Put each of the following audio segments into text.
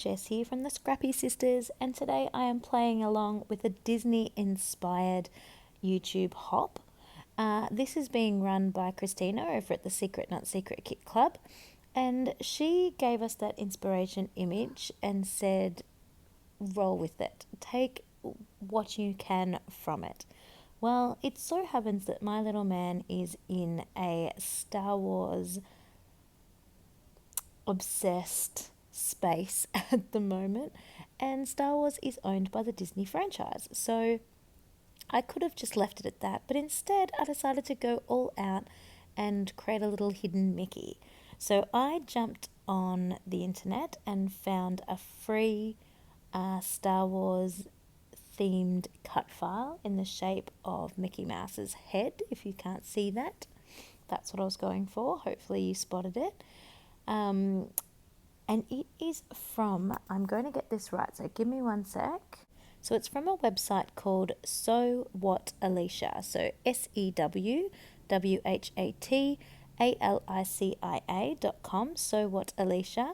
Jess here from the Scrappy Sisters, and today I am playing along with a Disney-inspired YouTube hop. This is being run by Christina over at the Secret Not Secret Kit Club, and she gave us that inspiration image and said, roll with it. Take what you can from it. Well, it so happens that my little man is in a Star Wars obsessed space at the moment, and Star Wars is owned by the Disney franchise. So I could have just left it at that, but instead I decided to go all out and create a little hidden Mickey. So I jumped on the internet and found a free Star Wars themed cut file in the shape of Mickey Mouse's head. If you can't see that, that's what I was going for. Hopefully you spotted it. And it is from, I'm going to get this right, so give me one sec. So it's from a website called So What Alicia. So SEWWHATALICIA.com, So What Alicia.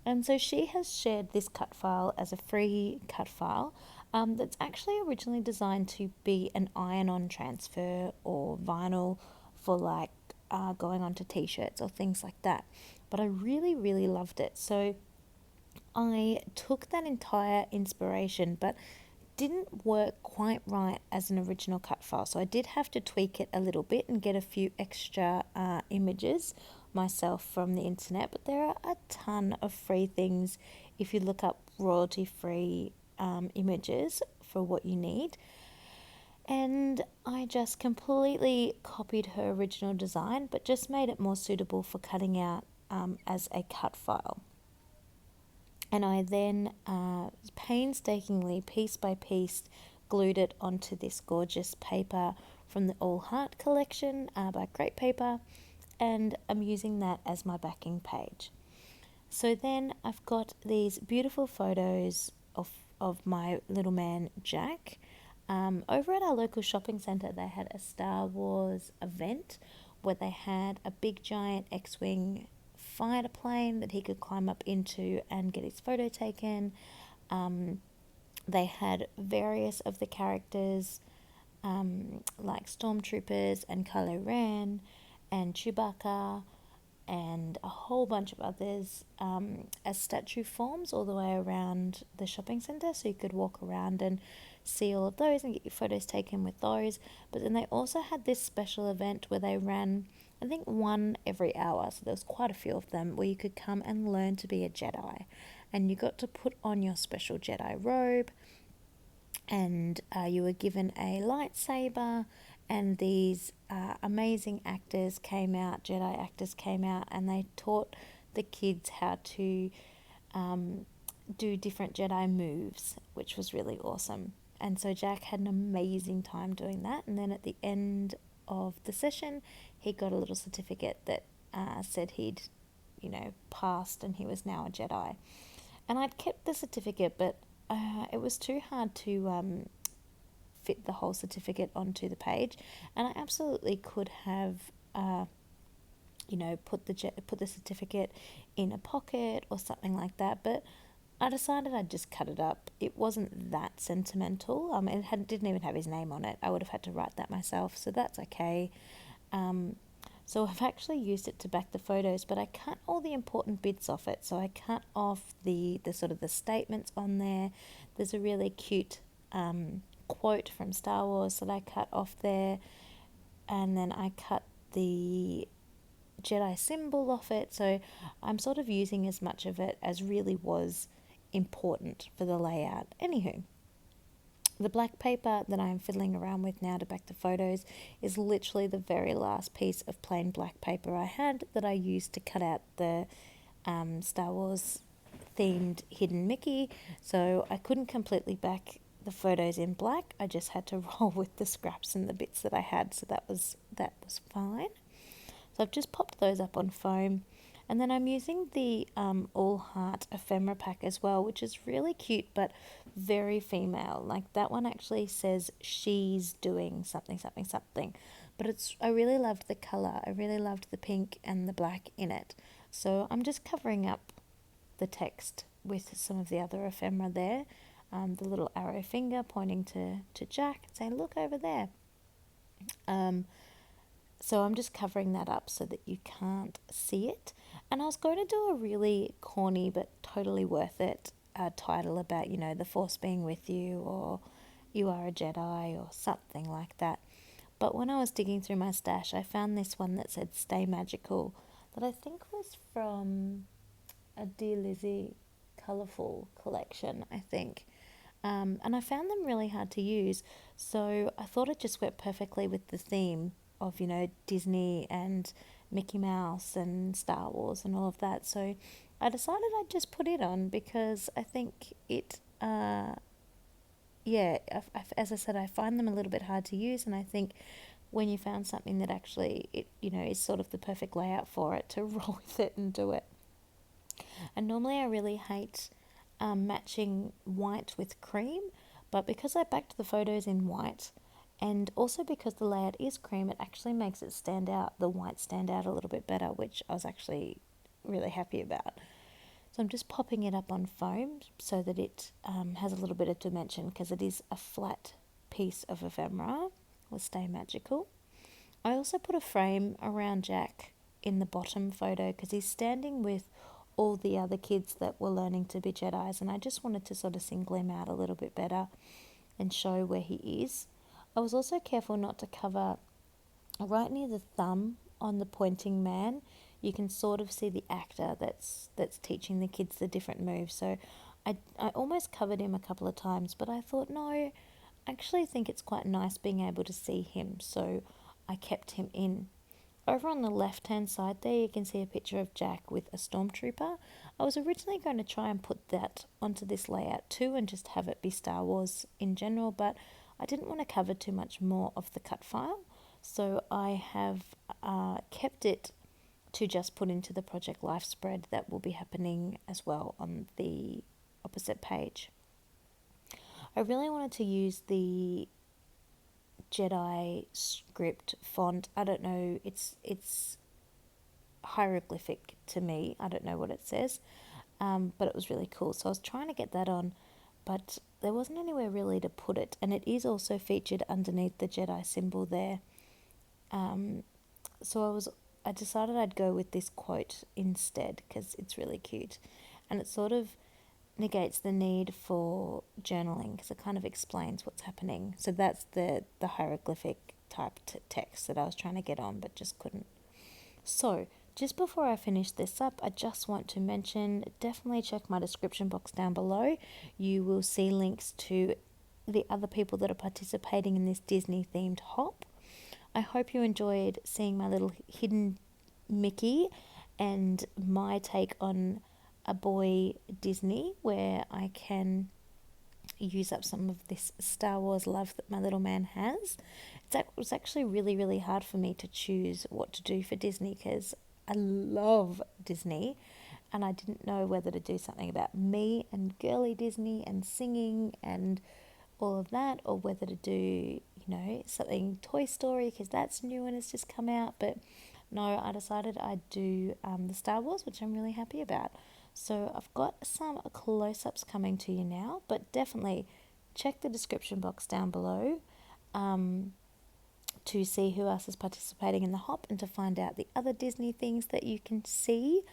And so she has shared this cut file as a free cut file that's actually originally designed to be an iron-on transfer or vinyl for like going onto t-shirts or things like that. But I really, really loved it. So I took that entire inspiration, but didn't work quite right as an original cut file. So I did have to tweak it a little bit and get a few extra images myself from the internet. But there are a ton of free things if you look up royalty-free images for what you need. And I just completely copied her original design, but just made it more suitable for cutting out as a cut file. And I then painstakingly, piece by piece, glued it onto this gorgeous paper from the All Heart collection by Great Paper, and I'm using that as my backing page. So then I've got these beautiful photos of my little man Jack. Over at our local shopping centre, they had a Star Wars event where they had a big giant X-Wing fighter plane that he could climb up into and get his photo taken. They had various of the characters like Stormtroopers and Kylo Ren and Chewbacca and a whole bunch of others as statue forms all the way around the shopping centre, so you could walk around and see all of those and get your photos taken with those. But then they also had this special event where they ran, I think, one every hour, so there was quite a few of them, where you could come and learn to be a Jedi, and you got to put on your special Jedi robe, and you were given a lightsaber, and these amazing actors came out, Jedi actors came out, and they taught the kids how to do different Jedi moves, which was really awesome. And so Jack had an amazing time doing that, and then at the end of the session, he got a little certificate that said he'd, passed and he was now a Jedi. And I'd kept the certificate, but it was too hard to fit the whole certificate onto the page, and I absolutely could have put the certificate in a pocket or something like that, but I decided I'd just cut it up. It wasn't that sentimental. It didn't even have his name on it. I would have had to write that myself, so that's okay. So I've actually used it to back the photos, but I cut all the important bits off it. So I cut off the sort of the statements on there. There's a really cute quote from Star Wars that I cut off there, and then I cut the Jedi symbol off it. So I'm sort of using as much of it as really was important for the layout. Anywho, the black paper that I'm fiddling around with now to back the photos is literally the very last piece of plain black paper I had that I used to cut out the Star Wars themed hidden Mickey. So I couldn't completely back the photos in black. I just had to roll with the scraps and the bits that I had, so that was fine. So I've just popped those up on foam, and then I'm using the All Heart ephemera pack as well, which is really cute but very female. Like that one actually says she's doing something, something, something. But I really loved the colour. I really loved the pink and the black in it. So I'm just covering up the text with some of the other ephemera there, the little arrow finger pointing to Jack and saying, look over there. So I'm just covering that up so that you can't see it. And I was going to do a really corny but totally worth it title about, the Force being with you, or you are a Jedi, or something like that. But when I was digging through my stash, I found this one that said Stay Magical, that I think was from a Dear Lizzie colourful collection, I think. And I found them really hard to use, so I thought it just went perfectly with the theme of, Disney and Mickey Mouse and Star Wars and all of that. So I decided I'd just put it on because I think it, as I said, I find them a little bit hard to use, and I think when you found something that actually, is sort of the perfect layout for it, to roll with it and do it. And normally I really hate matching white with cream, but because I backed the photos in white, and also because the layout is cream, it actually makes it stand out, the white stand out a little bit better, which I was actually really happy about. So I'm just popping it up on foam so that it has a little bit of dimension, because it is a flat piece of ephemera with Stay Magical. I also put a frame around Jack in the bottom photo because he's standing with all the other kids that were learning to be Jedis, and I just wanted to sort of single him out a little bit better and show where he is. I was also careful not to cover right near the thumb on the pointing man. You can sort of see the actor that's teaching the kids the different moves. So I almost covered him a couple of times, but I thought, no, I actually think it's quite nice being able to see him, so I kept him in. Over on the left-hand side there, you can see a picture of Jack with a stormtrooper. I was originally going to try and put that onto this layout too and just have it be Star Wars in general, but I didn't want to cover too much more of the cut file, so I have kept it to just put into the Project Life spread that will be happening as well on the opposite page. I really wanted to use the Jedi script font. I don't know, it's hieroglyphic to me. I don't know what it says, but it was really cool. So I was trying to get that on, but there wasn't anywhere really to put it, and it is also featured underneath the Jedi symbol there. So I decided I'd go with this quote instead because it's really cute, and it sort of negates the need for journaling because it kind of explains what's happening. So that's the hieroglyphic type text that I was trying to get on but just couldn't. So just before I finish this up, I just want to mention, definitely check my description box down below. You will see links to the other people that are participating in this Disney themed hop. I hope you enjoyed seeing my little hidden Mickey and my take on a boy Disney, where I can use up some of this Star Wars love that my little man has. It was actually really, really hard for me to choose what to do for Disney because I love Disney, and I didn't know whether to do something about me and girly Disney and singing and all of that, or whether to do, something Toy Story because that's new and it's just come out. But no, I decided I'd do the Star Wars, which I'm really happy about. So I've got some close-ups coming to you now, but definitely check the description box down below to see who else is participating in the hop and to find out the other Disney things that you can see.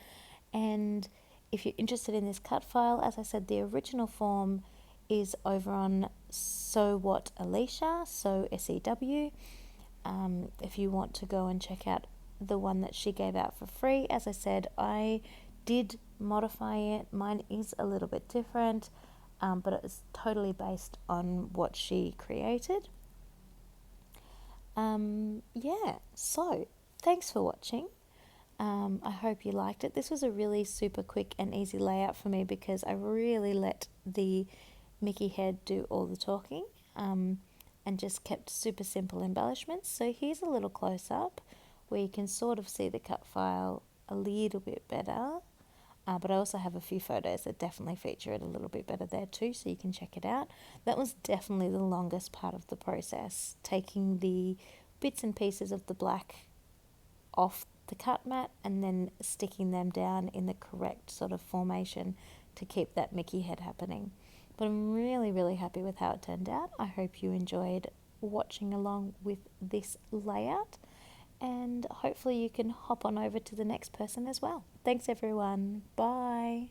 And if you're interested in this cut file, as I said, the original form is over on So What Alicia, so SEW. If you want to go and check out the one that she gave out for free, as I said, I did modify it. Mine is a little bit different, but it is totally based on what she created. So thanks for watching. I hope you liked it. This was a really super quick and easy layout for me because I really let the Mickey head do all the talking, and just kept super simple embellishments. So here's a little close-up where you can sort of see the cut file a little bit better, but I also have a few photos that definitely feature it a little bit better there too, so you can check it out. That was definitely the longest part of the process, taking the bits and pieces of the black off the cut mat and then sticking them down in the correct sort of formation to keep that Mickey head happening. But I'm really, really happy with how it turned out. I hope you enjoyed watching along with this layout, and hopefully you can hop on over to the next person as well. Thanks everyone. Bye.